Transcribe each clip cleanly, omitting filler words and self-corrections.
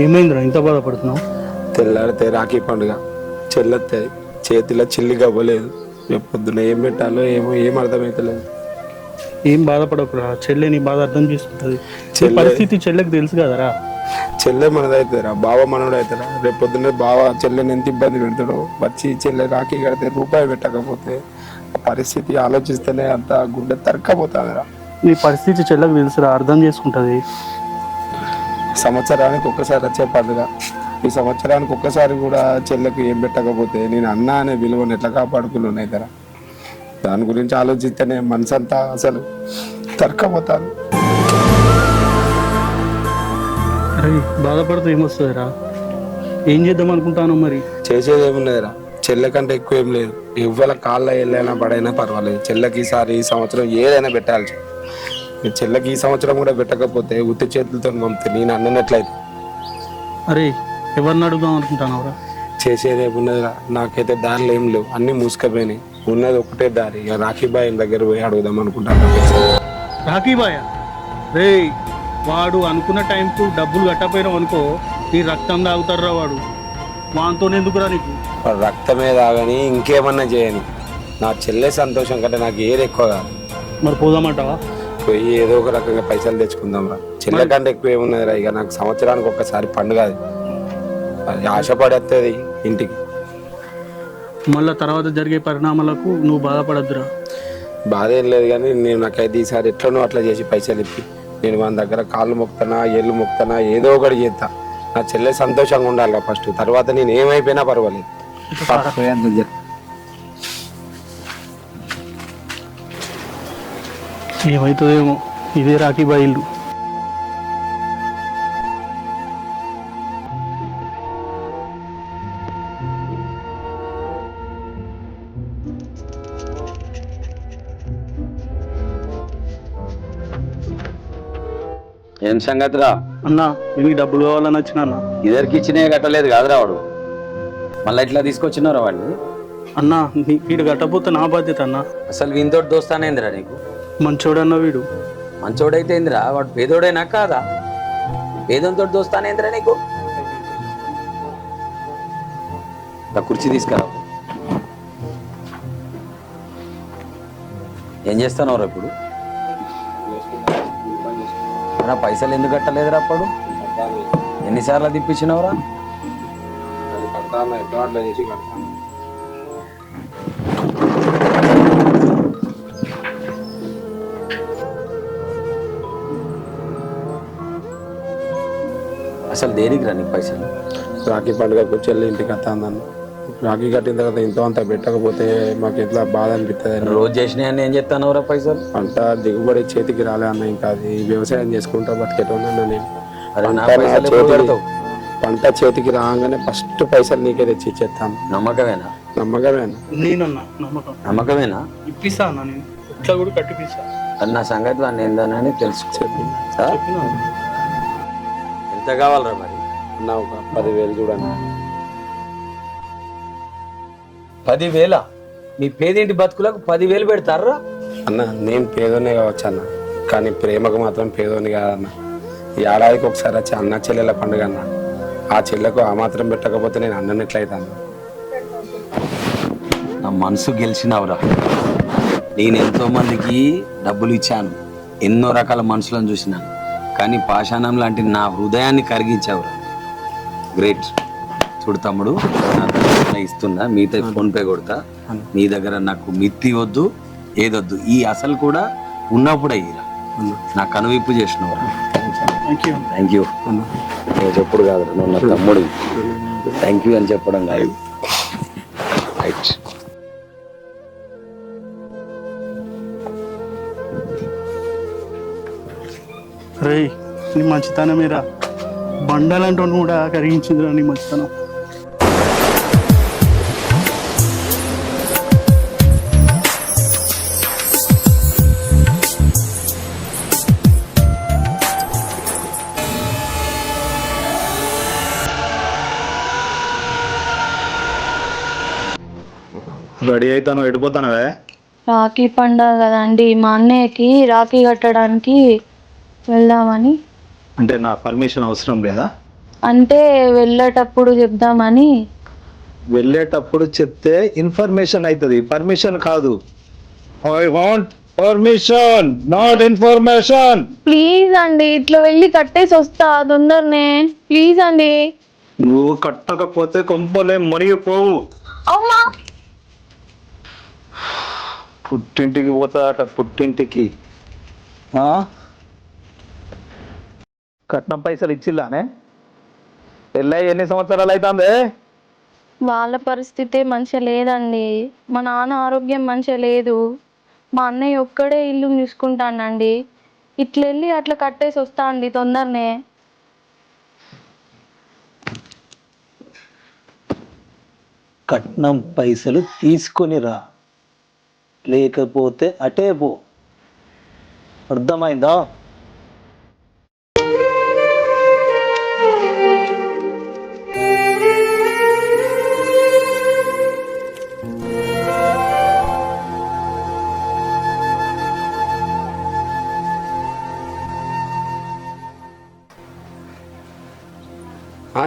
ఏమైందిరా ఇంత బాధపడుతున్నావు? తెల్లారితే రాఖీ పండుగ, చెల్లెత్తే చేతిలో చిల్లి గవ్వలేదు. రేపు పొద్దున ఏం పెట్టాలో ఏమో ఏం అర్థమవుతలేదు. ఏం బాధపడకురా, చెల్లె నీ బాధ అర్థం చేసుకుంటుంది. చెల్లె- పరిస్థితి చెల్లెకి తెలుసు కదరా. చెల్లె మనదవుతారా, బావ మనోడు అవుతారా? రేపు పొద్దున్నే బావ చెల్లెని ఎంత ఇబ్బంది పెడతాడో. వచ్చి చెల్లె రాఖీ కడితే రూపాయి పెట్టకపోతే ఆ పరిస్థితి ఆలోచిస్తేనే అంత గుండె తరక్కపోతుందిరా. నీ పరిస్థితి చెల్లెకి తెలుసురా, అర్థం చేసుకుంటుంది. సంవత్సరానికి ఒక్కసారి వచ్చే పండుగ. ఈ సంవత్సరానికి ఒక్కసారి కూడా చెల్లెకు ఏం పెట్టకపోతే నేను అన్న అనే విలువను ఎట్లా కాపాడుకున్నాను అవుతారా? దాని గురించి ఆలోచిస్తేనే మనసంతా అసలు తరక్కపోతాను. అరే బాధపడితే ఏమొస్తుందిరా? ఏం చేద్దాం అనుకుంటాను మరి? చేసేది ఏమున్నదిరా, చెల్లె కంటే ఎక్కువ ఏం లేదు. ఇవ్వాల కాళ్ళ ఎల్లైనా పడైనా పర్వాలేదు. చెల్లెకి ఈ సంవత్సరం ఏదైనా పెట్టాలి. చెల్లెకి ఈ సంవత్సరం కూడా పెట్టకపోతే ఉత్తి చేతులతో పంపితే నేను అన్నట్లయితే. అరే ఎవరిని అడుగుదాం అనుకుంటానవరా? చేసేది ఏమున్నదిరా, నాకైతే దారిలో ఏం లేవు, అన్నీ మూసుకపోయినాయి. ఉన్నది ఒకటే దారి, ఇక రాఖీ బాయ్ దగ్గర పోయి అడుగుదాం అనుకుంటాను. రాఖీ బాయ్ రే, వాడు అనుకున్న టైంకు డబ్బులు కట్టపోయినావు అనుకో, నీ రక్తం తాగుతారా వాడు. వాంతో ఎందుకురా నీకు? వాడు రక్తమే తాగని ఇంకేమన్నా చేయని, నా చెల్లె సంతోషం కంటే నాకు ఏది ఎక్కువ కాదు. మరి పోదామంటావా? పోయి ఏదో ఒక రకంగా పైసలు తెచ్చుకుందాం రా. చెల్లె కంటే ఎక్కువ ఏమున్నదిరా, ఇక నాకు సంవత్సరానికి ఒక్కసారి పండుగ. అది ఆశపడేస్తుంది ఇంటికి. మళ్ళీ తర్వాత జరిగే పరిణామాలకు నువ్వు బాధపడద్దురా. బాధ ఏం లేదు, కానీ నేను నాకైతే ఈసారి ఎట్లనో అట్లా చేసి పైసలు ఇప్పి నేను మన దగ్గర కాళ్ళు మొక్కుతానా, ఏళ్ళు మొక్కుతానా, ఏదో ఒకటి చేస్తా. నా చెల్లె సంతోషంగా ఉండాలి ఫస్ట్, తర్వాత నేను ఏమైపోయినా పర్వాలేదు. ఏమవుతుందేమో, ఇదే రాఖీ బాయ్ ఇల్లు. ఏం సంగతిరా? అన్నా నీకు డబ్బులు కావాలని వచ్చినా అన్న. ఇద్దరికి ఇచ్చినే కట్టలేదు కాదురా వాడు, మళ్ళీ ఇట్లా తీసుకొచ్చినారా వాడిని? అన్నా వీడు కట్టపోతే నా బాధ్యత అన్న. అసలు వీనితోటి దోస్తానేందిరా నీకు? మంచోడన్న వీడు. మంచోడైతే ఏందిరా, వాడు పేదోడైనా కాదా? పేదోనితోటి దోస్తానేందిరా నీకు? నా కుర్చీ తీసుకురా. ఏం చేస్తానవరా ఇప్పుడు? నా పైసలు ఎందుకు కట్టలేదురా అప్పుడు? ఎన్నిసార్లు తిప్పించినవరా? అసలు దేనికి రా నీకు పైసలు? రాఖీ పండుగకు చెల్లి ఇంటికి వస్తాను. రాఖీ కట్టిన తర్వాత ఇంతో అంత పెట్టకపోతే మాకు ఎట్లా బాధ అనిపిస్తుంది. రోజు చేసినాయని ఏం చెప్తానవరా పైసలు? పంట దిగుబడి చేతికి రాలే అన్న, ఇంకా అది వ్యవసాయం చేసుకుంటా బతికేటోన్నా నేను. అరే నా పైసలు ఎప్పుడు కడతావు? పంట చేతికి రాగానే ఫస్ట్ పైసలు నీకే తెచ్చి ఇచ్చేస్తాను. నమ్మకమేనా? నమ్మకమేనా? నేనన్నా నమ్మకం. నమ్మకమేనా? ఇప్పిస్తా అన్న, నేను ఇట్లా కూడా కట్టిపిస్తా. అది నా సంగతి వాడిని ఏందనని తెలుసుకో. ఆ? చెప్పినా ఎంత కావాలరా మరి? అన్న ఒక 10,000 చూడన్నా. 10,000? మీ పేదింటి బతుకులకు 10,000 పెడతారా? అన్న నేను పేదోనే కావచ్చు అన్న, కానీ ప్రేమకు మాత్రం పేదోని కాదన్న. ఈ ఏడాదికి ఒకసారి వచ్చి అన్న చెల్లెల పండుగ అన్న, ఆ చెల్లెకు ఆ మాత్రం పెట్టకపోతే నేను అన్నం ఎట్లయితాను? నా మనసు గెలిచినవరా. నేను ఎంతో మందికి డబ్బులు ఇచ్చాను, ఎన్నో రకాల మనుషులను చూసినాను, కానీ పాషాణం లాంటి నా హృదయాన్ని కరిగించావురా. గ్రేట్. చూడు తమ్ముడు, నా దగ్గర ఇస్తున్నా, మీతో ఫోన్పే కొడతా. నీ దగ్గర నాకు మిత్తి వద్దు, ఏదొద్దు. ఈ అసలు కూడా ఉన్నప్పుడు అయ్యిరా. నా కనువిప్పు చేసినవు. Thank you. నువ్వు చెప్పుడు కాదు, నువ్వు నా తమ్ముడు. థ్యాంక్ యూ అని చెప్పడం కాదు. రైట్. రే నీ మంచితనమేరా, బండలంటూ కూడా కరిగించిందిరా నీ మంచితనం. రెడీ అవుతాను, వెళ్ళిపోతానవే? రాఖీ పండుగ కదండి, మా అన్నయ్యకి రాఖీ కట్టడానికి వెళ్దామని. అంటే నా పర్మిషన్ అవసరం లేదా? అంటే వెళ్ళేటప్పుడు చెప్దామని. వెళ్ళేటప్పుడు చెప్తే ఇన్ఫర్మేషన్ అవుతుంది, పర్మిషన్ కాదు. I want permission, not information. Please అండి, ఇట్లా వెళ్ళి కట్టేసి వస్తా తొందరనే. ప్లీజ్ అండి. నువ్వు కట్టకపోతే కొంపలే మునిగిపోవు. అమ్మా. పుట్టింటికి పోతాడట, పుట్టింటికి. కట్నం పైసలు ఇచ్చిల్లానే? పెళ్ళై ఎన్ని సంవత్సరాలు అవుతుంది? వాళ్ళ పరిస్థితి మంచిగా లేదండి. మా నాన్న ఆరోగ్యం మంచిగా లేదు. మా అన్నయ్య ఒక్కడే ఇల్లు చూసుకుంటానండి. ఇట్లా వెళ్ళి అట్లా కట్టేసి వస్తా అండి తొందరనే. కట్నం పైసలు తీసుకొని రా, లేకపోతే అటే పో. అర్థమైందా?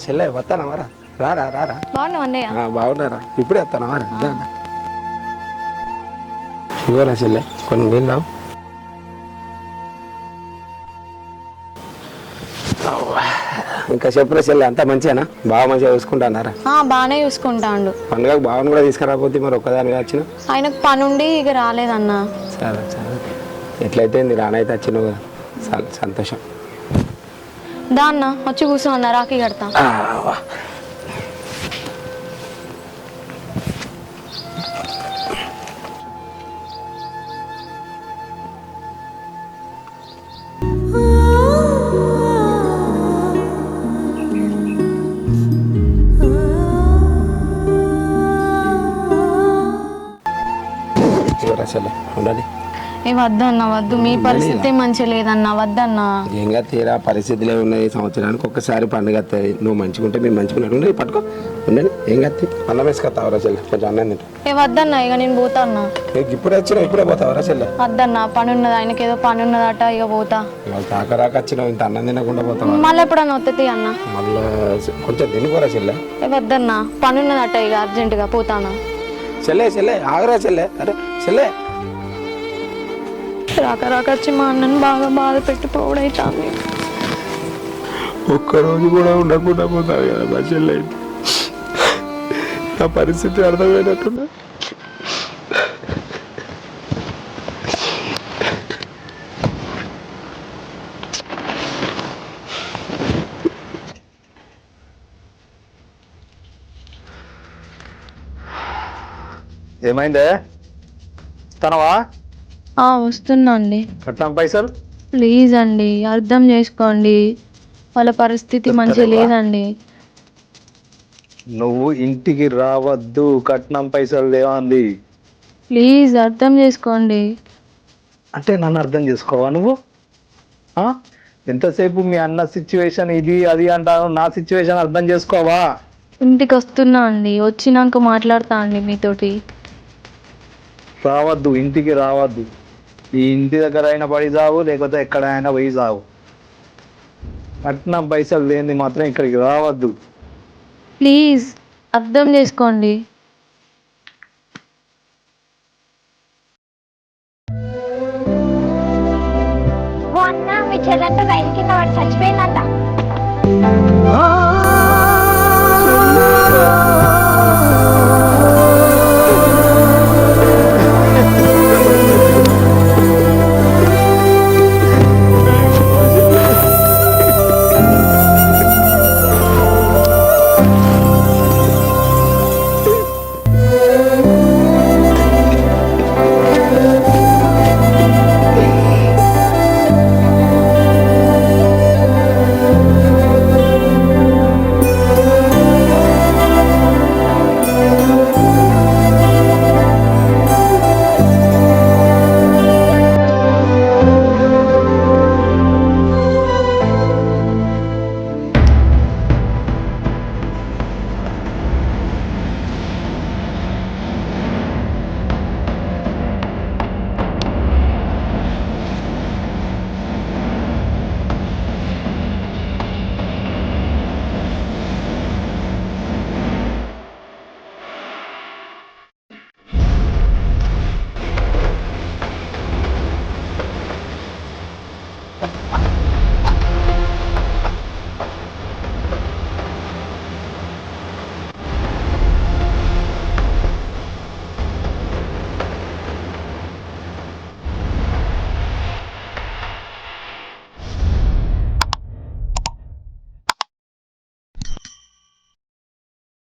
చెల్లె వస్తానా మరా? రారా రారా. బాగున్నావు అన్నయ్య? బాగున్నారా? ఇప్పుడే వస్తానా మరా? షుగరా చెల్లె, కొన్ని నీళ్ళు రావు. ఇంకా చెప్పురా చెల్లె, అంతా మంచిగానా? బాగా మంచిగా చూసుకుంటున్నారా? బాగానే చూసుకుంటాండు. పండుగకు బావని కూడా తీసుకురాకపోతే మరి ఒక్కదానిగా వచ్చిన. ఆయనకు పని ఉండి ఇక రాలేదన్నా. సరే సరే, ఎట్లయితే రానైతే వచ్చినావు కదా, సంతోషం. దా అన్న, వచ్చి కూర్చో అన్న, రాఖీ కడతా. చెల్లె ఉండాలి. ఏ వద్దన్న, వద్దు. మీ పరిస్థితి మంచిగా లేదన్నా, వద్దన్నా. ఏంగా తీరా పరిస్థితులే ఉన్నాయి. సంవత్సరానికి ఒక్కసారి పండుగ వస్తాయి. నువ్వు మంచిగుంటే మేము మంచిగున్నట్టు ఉండే పట్టుకో ఉండండి. ఏం కత్తి అన్నం వేసుకొస్తావరా చెల్లె? కొంచెం అన్నం తింటా. ఏ వద్దన్నా, ఇక నేను పోతా అన్నా. ఇప్పుడే వచ్చినా ఇప్పుడే పోతావరా చెల్లె? వద్దన్నా, పని ఉన్నది, ఆయనకి ఏదో పని ఉన్నదట, ఇక పోతా. వాళ్ళు తాకరాక వచ్చినావు, ఇంత అన్నం తినకుండా పోతావా? మళ్ళీ ఎప్పుడన్నా వస్తుంది అన్న? మళ్ళీ కొంచెం తినుకోరా చెల్లె. ఏ వద్దన్నా, పని ఉన్నదట, ఇక అర్జెంటుగా పోతానా. చెల్లె చెల్లె ఆగరా చెల్లె. అరే చెల్లె, రాక రాక వచ్చి మా అన్నను బాగా బాధ పెట్టి పోవడైతుంది. ఒక్కరోజు కూడా ఉండకుండా పోతావు కదా మా చెల్లె. నా పరిస్థితి అర్థమైనట్టున్నా. ఏమైందే? తనవా? వస్తున్నా అండి. కట్నం పైసలు? ప్లీజ్ అండి, అర్థం చేసుకోండి. వాళ్ళ పరిస్థితి మంచిగా లేదండి. నువ్వు ఇంటికి రావద్దు, కట్నం పైసలు లేవంది. ప్లీజ్ అర్థం చేసుకోండి. అంటే నన్ను అర్థం చేసుకోవా నువ్వు? ఎంతసేపు మీ అన్న సిచ్యువేషన్ ఇది అది అంటాను, నా సిచ్యువేషన్ అర్థం చేసుకోవా? ఇంటికి వస్తున్నా అండి, వచ్చినాక మాట్లాడతా అండి మీతోటి. రావద్దు, ఇంటికి రావద్దు. ఈ ఇంటి దగ్గర అయినా పడి చావు, లేకపోతే ఎక్కడైనా పోయి చావు. కట్నం పైసలు లేని మాత్రం ఇక్కడికి రావద్దు. ప్లీజ్ అర్థం చేసుకోండి. మీ చెల్లెంట రైలు కింద వాడు చచ్చిపోయిందంట. పట్టుకో